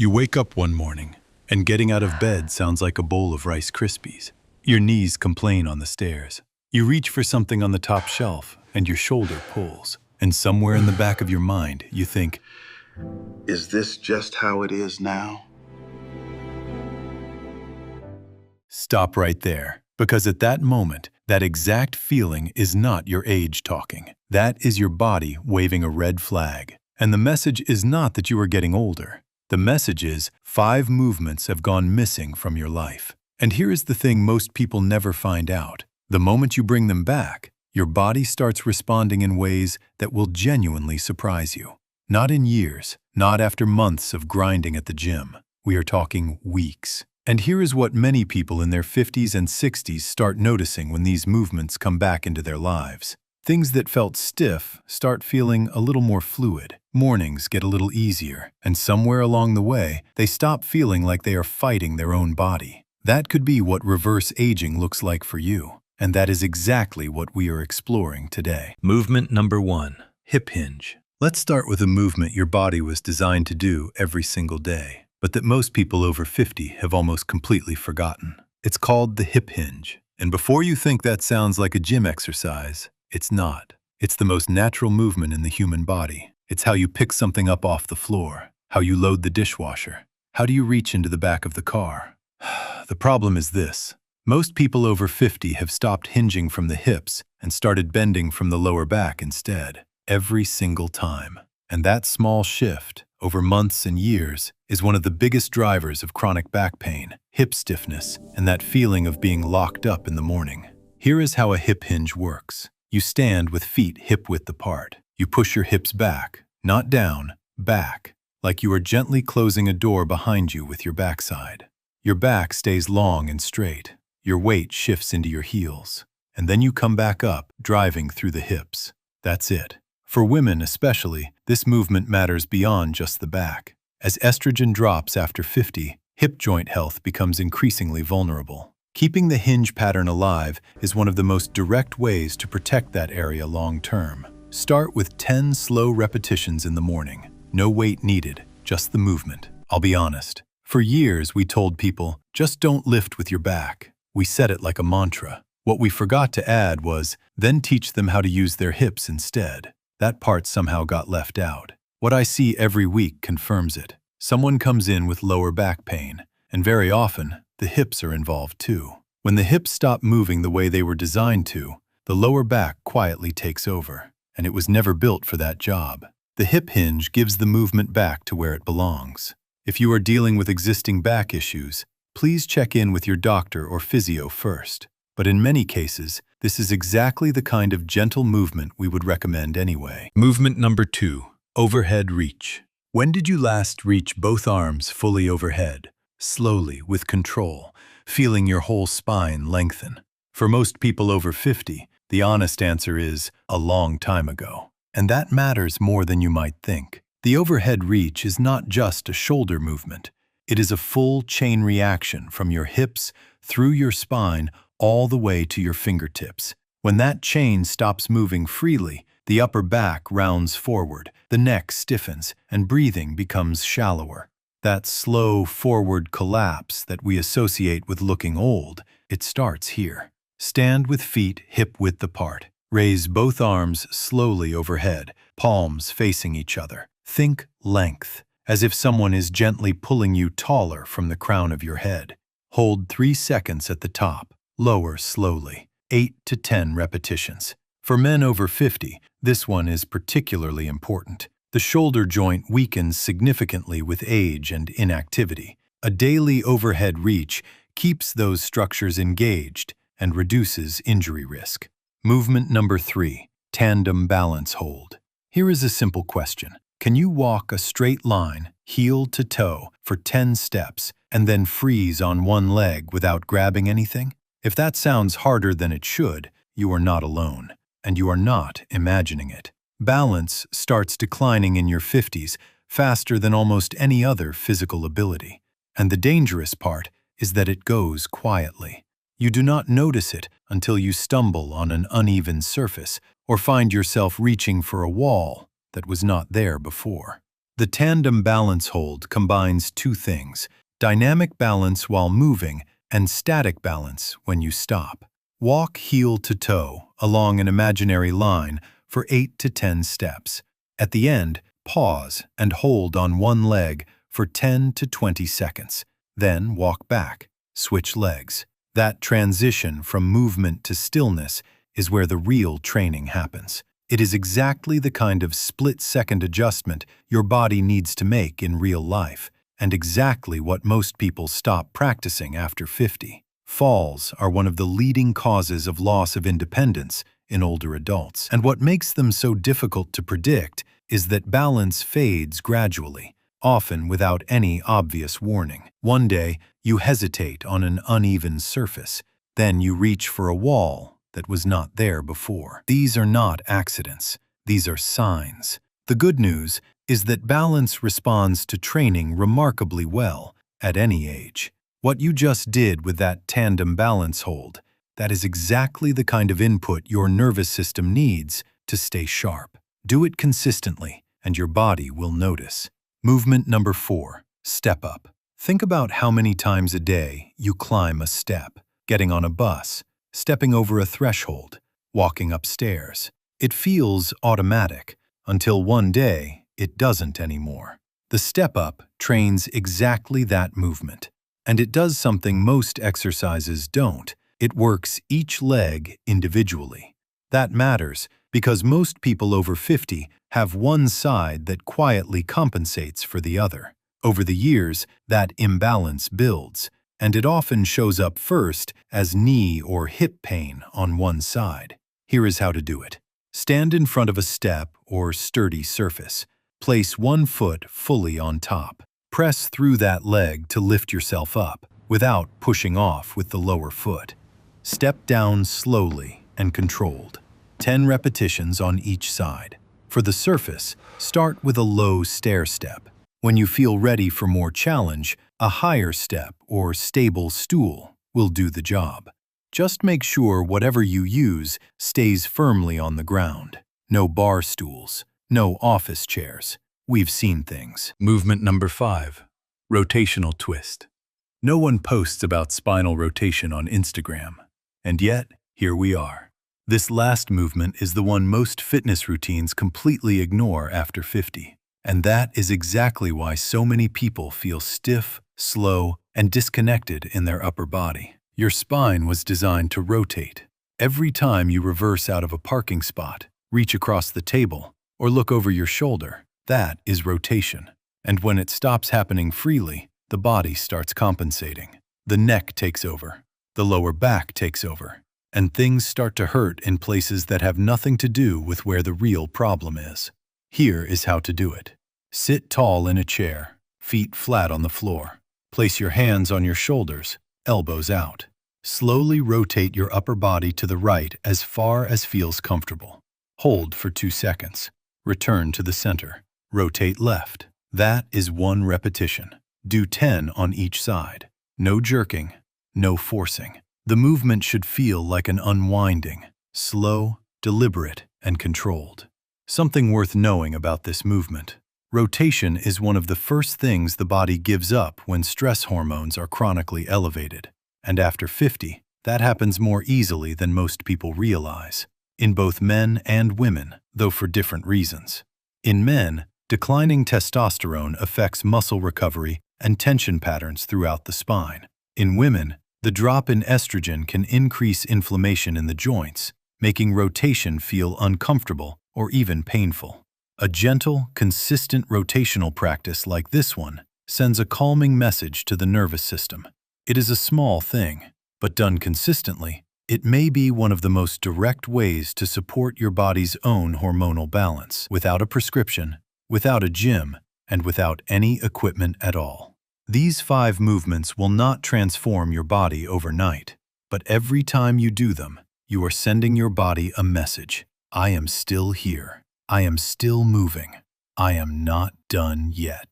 You wake up one morning, and getting out of bed sounds like a bowl of Rice Krispies. Your knees complain on the stairs. You reach for something on the top shelf, and your shoulder pulls. And somewhere in the back of your mind, you think, Is this just how it is now? stop right there. Because at that moment, that exact feeling is not your age talking. That is your body waving a red flag. And the message is not that you are getting older. The message is 5 movements have gone missing from your life. And here is the thing most people never find out. The moment you bring them back, your body starts responding in ways that will genuinely surprise you. Not in years, not after months of grinding at the gym. We are talking weeks. And here is what many people in their 50s and 60s start noticing when these movements come back into their lives. Things that felt stiff start feeling a little more fluid. Mornings get a little easier, and somewhere along the way, they stop feeling like they are fighting their own body. That could be what reverse aging looks like for you, and that is exactly what we are exploring today. Movement number 1, hip hinge. Let's start with a movement your body was designed to do every single day, but that most people over 50 have almost completely forgotten. It's called the hip hinge, and before you think that sounds like a gym exercise, it's not. It's the most natural movement in the human body. It's how you pick something up off the floor, how you load the dishwasher, how do you reach into the back of the car. The problem is this. Most people over 50 have stopped hinging from the hips and started bending from the lower back instead, every single time. And that small shift, over months and years, is one of the biggest drivers of chronic back pain, hip stiffness, and that feeling of being locked up in the morning. Here is how a hip hinge works. You stand with feet hip-width apart. You push your hips back, not down, back, like you are gently closing a door behind you with your backside. Your back stays long and straight. Your weight shifts into your heels. And then you come back up, driving through the hips. That's it. For women especially, this movement matters beyond just the back. As estrogen drops after 50, hip joint health becomes increasingly vulnerable. Keeping the hinge pattern alive is one of the most direct ways to protect that area long-term. Start with 10 slow repetitions in the morning. No weight needed, just the movement. I'll be honest. For years, we told people, just don't lift with your back. We said it like a mantra. What we forgot to add was, then teach them how to use their hips instead. That part somehow got left out. What I see every week confirms it. Someone comes in with lower back pain, and very often, the hips are involved too. When the hips stop moving the way they were designed to, the lower back quietly takes over, and it was never built for that job. The hip hinge gives the movement back to where it belongs. If you are dealing with existing back issues, please check in with your doctor or physio first. But in many cases, this is exactly the kind of gentle movement we would recommend anyway. Movement number 2, overhead reach. When did you last reach both arms fully overhead? Slowly, with control, feeling your whole spine lengthen. For most people over 50, the honest answer is a long time ago. And that matters more than you might think. The overhead reach is not just a shoulder movement. It is a full chain reaction from your hips through your spine all the way to your fingertips. When that chain stops moving freely, the upper back rounds forward, the neck stiffens, and breathing becomes shallower. That slow forward collapse that we associate with looking old, it starts here. Stand with feet hip-width apart. Raise both arms slowly overhead, palms facing each other. Think length, as if someone is gently pulling you taller from the crown of your head. Hold 3 seconds at the top. Lower slowly. 8 to 10 repetitions. For men over 50, this one is particularly important. The shoulder joint weakens significantly with age and inactivity. A daily overhead reach keeps those structures engaged and reduces injury risk. Movement number 3, tandem balance hold. Here is a simple question. Can you walk a straight line, heel to toe, for 10 steps, and then freeze on one leg without grabbing anything? If that sounds harder than it should, you are not alone, and you are not imagining it. Balance starts declining in your 50s faster than almost any other physical ability. And the dangerous part is that it goes quietly. You do not notice it until you stumble on an uneven surface or find yourself reaching for a wall that was not there before. The tandem balance hold combines two things: dynamic balance while moving and static balance when you stop. Walk heel to toe along an imaginary line for 8 to 10 steps. At the end, pause and hold on one leg for 10 to 20 seconds. Then walk back. Switch legs. That transition from movement to stillness is where the real training happens. It is exactly the kind of split-second adjustment your body needs to make in real life, and exactly what most people stop practicing after 50. Falls are one of the leading causes of loss of independence in older adults, and what makes them so difficult to predict is that balance fades gradually, often without any obvious warning. One day, you hesitate on an uneven surface, then you reach for a wall that was not there before. These are not accidents, these are signs. The good news is that balance responds to training remarkably well at any age. What you just did with that tandem balance hold, that is exactly the kind of input your nervous system needs to stay sharp. Do it consistently, and your body will notice. Movement number 4, step up. Think about how many times a day you climb a step, getting on a bus, stepping over a threshold, walking upstairs. It feels automatic until one day it doesn't anymore. The step up trains exactly that movement, and it does something most exercises don't. It works each leg individually. That matters because most people over 50 have one side that quietly compensates for the other. Over the years, that imbalance builds, and it often shows up first as knee or hip pain on one side. Here is how to do it. Stand in front of a step or sturdy surface. Place one foot fully on top. Press through that leg to lift yourself up, without pushing off with the lower foot. Step down slowly and controlled. 10 repetitions on each side. For the surface, start with a low stair step. When you feel ready for more challenge, a higher step or stable stool will do the job. Just make sure whatever you use stays firmly on the ground. No bar stools, no office chairs. We've seen things. Movement number 5, rotational twist. No one posts about spinal rotation on Instagram, and yet, here we are. This last movement is the one most fitness routines completely ignore after 50. And that is exactly why so many people feel stiff, slow, and disconnected in their upper body. Your spine was designed to rotate. Every time you reverse out of a parking spot, reach across the table, or look over your shoulder, that is rotation. And when it stops happening freely, the body starts compensating. The neck takes over, the lower back takes over, and things start to hurt in places that have nothing to do with where the real problem is. Here is how to do it. Sit tall in a chair, feet flat on the floor. Place your hands on your shoulders, elbows out. Slowly rotate your upper body to the right as far as feels comfortable. Hold for 2 seconds. Return to the center. Rotate left. That is 1 repetition. Do 10 on each side. No jerking, no forcing. The movement should feel like an unwinding, slow, deliberate, and controlled. Something worth knowing about this movement. Rotation is one of the first things the body gives up when stress hormones are chronically elevated. And after 50, that happens more easily than most people realize. In both men and women, though for different reasons. In men, declining testosterone affects muscle recovery and tension patterns throughout the spine. In women, the drop in estrogen can increase inflammation in the joints, making rotation feel uncomfortable or even painful. A gentle, consistent rotational practice like this one sends a calming message to the nervous system. It is a small thing, but done consistently, it may be one of the most direct ways to support your body's own hormonal balance, without a prescription, without a gym, and without any equipment at all. These 5 movements will not transform your body overnight, but every time you do them, you are sending your body a message. I am still here. I am still moving. I am not done yet.